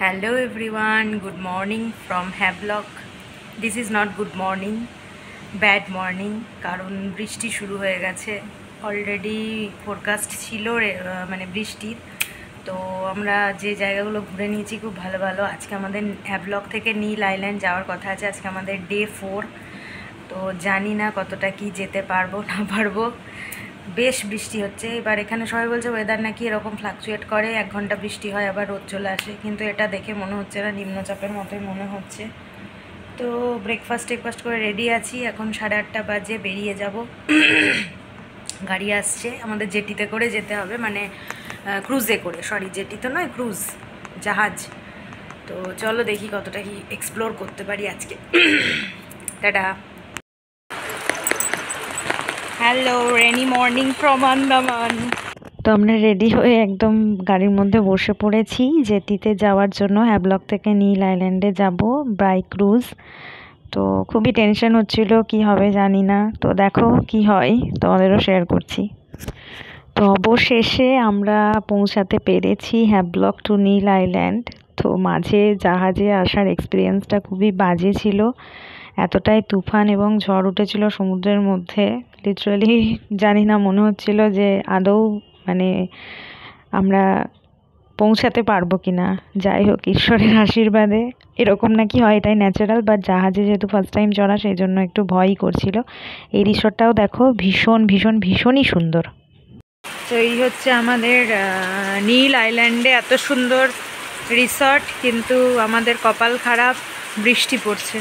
Hello everyone, good morning from Havelock. This is not good morning, bad morning কারণ বৃষ্টি শুরু হয়ে গেছে। অলরেডি ফোরকাস্ট ছিল মানে বৃষ্টির। তো আমরা যে জায়গাগুলো ঘুরে নিয়েছি খুব ভালো ভালো। আজকে আমাদের হ্যাভলক থেকে নীল আইল্যান্ড যাওয়ার কথা আছে। আজকে আমাদের ডে 4। তো জানি না কতটা কি যেতে পারবো না পারবো। বেশ বৃষ্টি হচ্ছে এবার। এখানে সবাই বলছে ওয়েদার নাকি এরকম ফ্লাকচুয়েট করে, 1 ঘন্টা বৃষ্টি হয় আবার রোদ চলে আসে, কিন্তু এটা দেখে মনে হচ্ছে না, নিম্নচাপের মতোই মনে হচ্ছে। তো ব্রেকফাস্ট করে রেডি আছি, এখন 8:30 বাজে, বেরিয়ে যাব। গাড়ি আসছে, আমাদের জেটিতে করে যেতে হবে, মানে ক্রুজে করে, সরি জেটি তো নয়, ক্রুজ, জাহাজ। তো চলো দেখি কতটা কি এক্সপ্লোর করতে পারি আজকে। Tata. Hello, rainy morning from Andaman. তো আমরা রেডি হয়ে একদম গাড়ির মধ্যে বসে পড়েছি জেটিতে যাওয়ার জন্য। হ্যাভলক থেকে নীল আইল্যান্ডে যাব বাই ক্রুজ। তো খুবই টেনশন হচ্ছিল, কি হবে জানি না। তো দেখো কি হয়, তোমাদেরও শেয়ার করছি। তো অবশেষে আমরা পৌঁছাতে পেরেছি হ্যাভলক টু নীল আইল্যান্ড। তো মাঝে জাহাজে আসার এক্সপিরিয়েন্সটা খুবই বাজে ছিল। এতটাই তুফান এবং ঝড় উঠেছিল সমুদ্রের মধ্যে, লিটারালি জানি না, মনে হচ্ছিল যে আদৌ মানে আমরা পৌঁছাতে পারবো কি না। যাই হোক, ঈশ্বরের আশীর্বাদে এরকম নাকি হয়, এটাই ন্যাচারাল। বাট জাহাজে যেহেতু ফার্স্ট টাইম চড়া, সেই জন্য একটু ভয়ই করছিল। এই রিসর্টটাও দেখো ভীষণই সুন্দর। তো এই হচ্ছে আমাদের নীল আইল্যান্ডে এত সুন্দর রিসর্ট, কিন্তু আমাদের কপাল খারাপ, বৃষ্টি পড়ছে।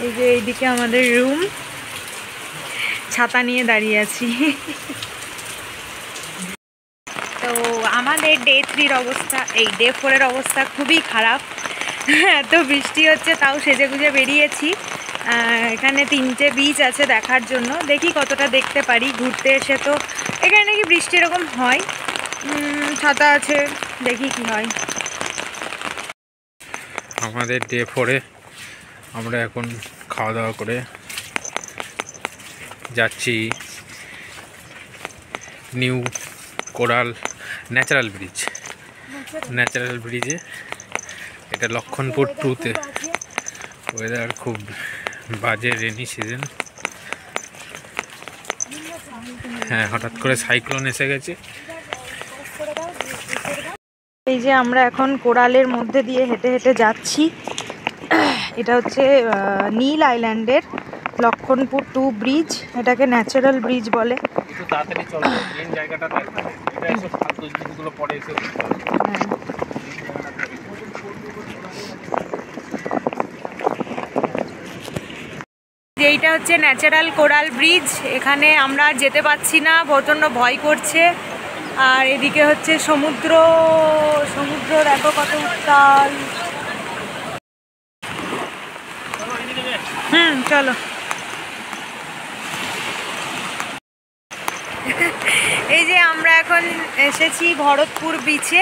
এই যে এইদিকে আমাদের রুম, ছাতা নিয়ে দাঁড়িয়ে আছি। তো আমাদের ডে 3-র অবস্থা, এই ডে 4-এর অবস্থা খুবই খারাপ। এত বৃষ্টি হচ্ছে, তাও সেজেগুজে বেরিয়েছি। এখানে 3টে বিচ আছে দেখার জন্য, দেখি কতটা দেখতে পারি। ঘুরতে এসে তো এখানে নাকি বৃষ্টি এরকম হয়, ছাতা আছে, দেখি কি হয়। আমাদের ডে 4-এ আমরা এখন খাওয়া দাওয়া করে যাচ্ছি নিউ কোরাল ন্যাচারাল ব্রিজে। এটা লক্ষণপুর 2-তে। ওয়েদার খুব বাজে, রেনি সিজন। হ্যাঁ, হঠাৎ করে সাইক্লোন এসে গেছে। এই যে আমরা এখন কোরালের মধ্যে দিয়ে হেঁটে হেঁটে যাচ্ছি। এটা হচ্ছে নীল আইল্যান্ডের লক্ষণপুর 2 ব্রিজ। এটাকে ন্যাচারাল ব্রিজ বলে। একটু তাড়াতাড়ি চলো, মেন জায়গাটা দেখো। এটা এসে ফালতু জিনিসগুলো পড়ে এসে। এইটা হচ্ছে ন্যাচারাল কোরাল ব্রিজ। এখানে আমরা যেতে পারছি না, প্রচণ্ড ভয় করছে। আর এদিকে হচ্ছে সমুদ্র দেখো কত উত্তাল। চলো। এই যে আমরা এখন এসেছি ভরতপুর বিচে।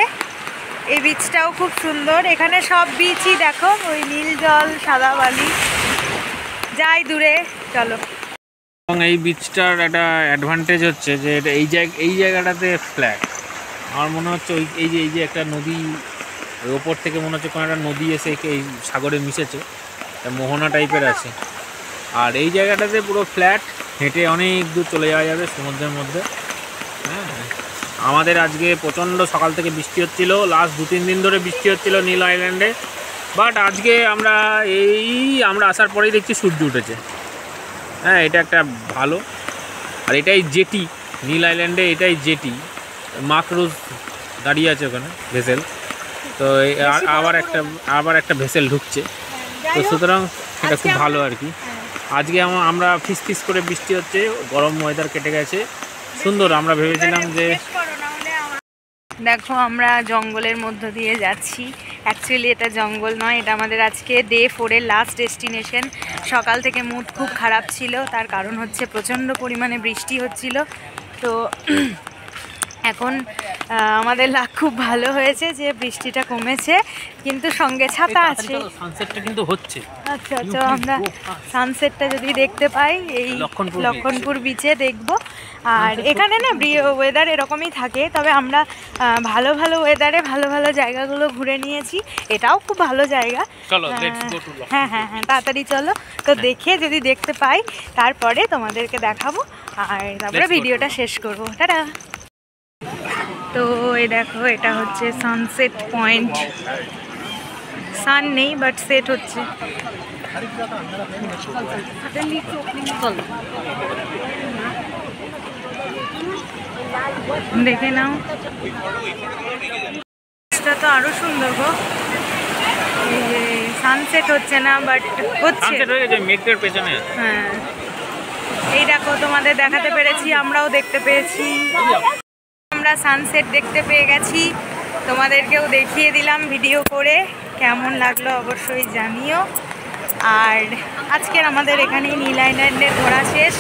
এই বিচটাও খুব সুন্দর। এখানে সব বিচই দেখো, ওই নীল জল, সাদা বালি, যাই দূরে। চলো। এবং এই বিচটার একটা অ্যাডভান্টেজ হচ্ছে যে এটা এই জায়গাটাতে ফ্ল্যাট। আমার মনে হচ্ছে এই যে একটা নদী, ওই ওপর থেকে মনে হচ্ছে কোনো একটা নদী এসে এই সাগরে মিশেছে, মোহনা টাইপের আছে। আর এই জায়গাটাতে পুরো ফ্ল্যাট, হেঁটে অনেক দূর চলে যাওয়া যাবে সমুদ্রের মধ্যে। হ্যাঁ, আমাদের আজকে প্রচণ্ড সকাল থেকে বৃষ্টি হচ্ছিল, লাস্ট 2-3 দিন ধরে বৃষ্টি হচ্ছিল নীল আইল্যান্ডে। বাট আজকে আমরা আসার পরেই দেখছি সূর্য উঠেছে। হ্যাঁ, এটা একটা ভালো। আর এটাই জেটি নীল আইল্যান্ডে, এটাই জেটি। মাকরুজ দাঁড়িয়ে আছে ওখানে, ভেসেল। তো আবার একটা ভেসেল ঢুকছে। তো সুতরাং এটা খুব ভালো আর কি। আজকে আমরা ফিস করে, বৃষ্টি হচ্ছে, গরম ওয়েদার কেটে গেছে, সুন্দর। আমরা ভেবেছিলাম যে দেখো আমরা জঙ্গলের মধ্য দিয়ে যাচ্ছি। অ্যাকচুয়ালি এটা জঙ্গল নয়, এটা আমাদের আজকে ডে 4-এর লাস্ট ডেস্টিনেশন। সকাল থেকে মুড খুব খারাপ ছিল, তার কারণ হচ্ছে প্রচণ্ড পরিমাণে বৃষ্টি হচ্ছিল। তো এখন আমাদের লাক খুব ভালো হয়েছে যে বৃষ্টিটা কমেছে, কিন্তু সঙ্গে ছাতা আছে। সানসেটটা কিন্তু হচ্ছে। আচ্ছা আচ্ছা, আমরা সানসেটটা যদি দেখতে পাই এই লক্ষণপুর বিচে দেখব। আর এখানে না ওয়েদার এরকমই থাকে, তবে আমরা ভালো ভালো ওয়েদারে ভালো ভালো জায়গাগুলো ঘুরে নিয়েছি। এটাও খুব ভালো জায়গা। হ্যাঁ হ্যাঁ হ্যাঁ, তাড়াতাড়ি চলো। তো দেখে যদি দেখতে পাই তারপরে তোমাদেরকে দেখাবো, আর তারপরে ভিডিওটা শেষ করবো। টাটা। তো এই দেখো, এটা হচ্ছে সানসেট পয়েন্ট। সান নেই, বাট সেট হচ্ছে। দেখে নাও, এটা তো আরো সুন্দর গো। সানসেট হচ্ছে না, বাট হচ্ছে। মেঘের পেছনে। হ্যাঁ, এই দেখো, তোমাদের দেখাতে পেরেছি, আমরাও দেখতে পেয়েছি। আমরা সানসেট দেখতে পেয়ে গেছি, তোমাদেরকেও দেখিয়ে দিলাম ভিডিও করে। কেমন লাগলো অবশ্যই জানিও। আর আজকের আমাদের এখানেই নীল আইল্যান্ডে ঘোরা শেষ।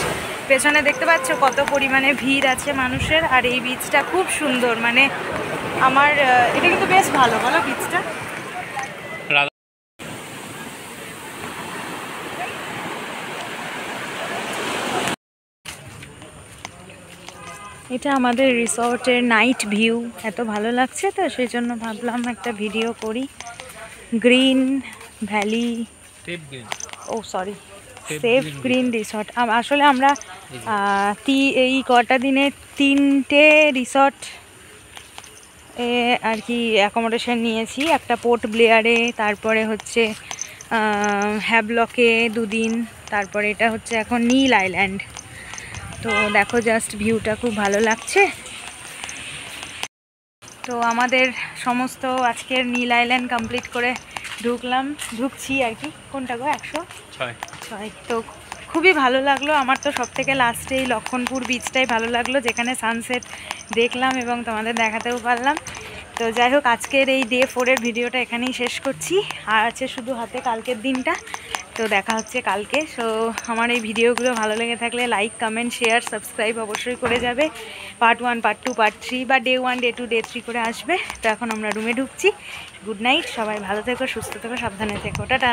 পেছনে দেখতে পাচ্ছ কত পরিমাণে ভিড় আছে মানুষের। আর এই বিচটা খুব সুন্দর, মানে আমার এটা কিন্তু বেশ ভালো, বলো বিচটা। এটা আমাদের রিসর্টের নাইট ভিউ। এত ভালো লাগছে তো সেই জন্য ভাবলাম একটা ভিডিও করি। গ্রিন ভ্যালি, ও সরি, সেফ গ্রিন রিসর্ট। আসলে আমরা এই কটা দিনে 3টে রিসর্ট আর কি অ্যাকোমোডেশন নিয়েছি। একটা পোর্ট ব্লেয়ারে, তারপরে হচ্ছে হ্যাবলকে 2 দিন, তারপরে এটা হচ্ছে এখন নীল আইল্যান্ড। তো দেখো জাস্ট ভিউটা খুব ভালো লাগছে। তো আমাদের সমস্ত আজকের নীল আইল্যান্ড কমপ্লিট করে ঢুকছি আর কি। কোনটা গো? 106। তো খুবই ভালো লাগলো আমার। তো সব থেকে লাস্টে এই লক্ষণপুর বিচটাই ভালো লাগলো, যেখানে সানসেট দেখলাম এবং তোমাদের দেখাতেও পারলাম। তো যাই হোক, আজকের এই ডে 4-এর ভিডিওটা এখানেই শেষ করছি। আর আছে শুধু হাতে কালকের দিনটা। তো দেখা হচ্ছে কালকে। সো আমার এই ভিডিওগুলো ভালো লেগে থাকলে লাইক, কমেন্ট, শেয়ার, সাবস্ক্রাইব অবশ্যই করে যাবে। পার্ট 1, পার্ট 2, পার্ট 3 বা ডে 1, ডে 2, ডে 3 করে আসবে। তো এখন আমরা রুমে ঢুকছি। গুড নাইট, সবাই ভালো থেকো, সুস্থ থেকো, সাবধানে থেকো। টাটা।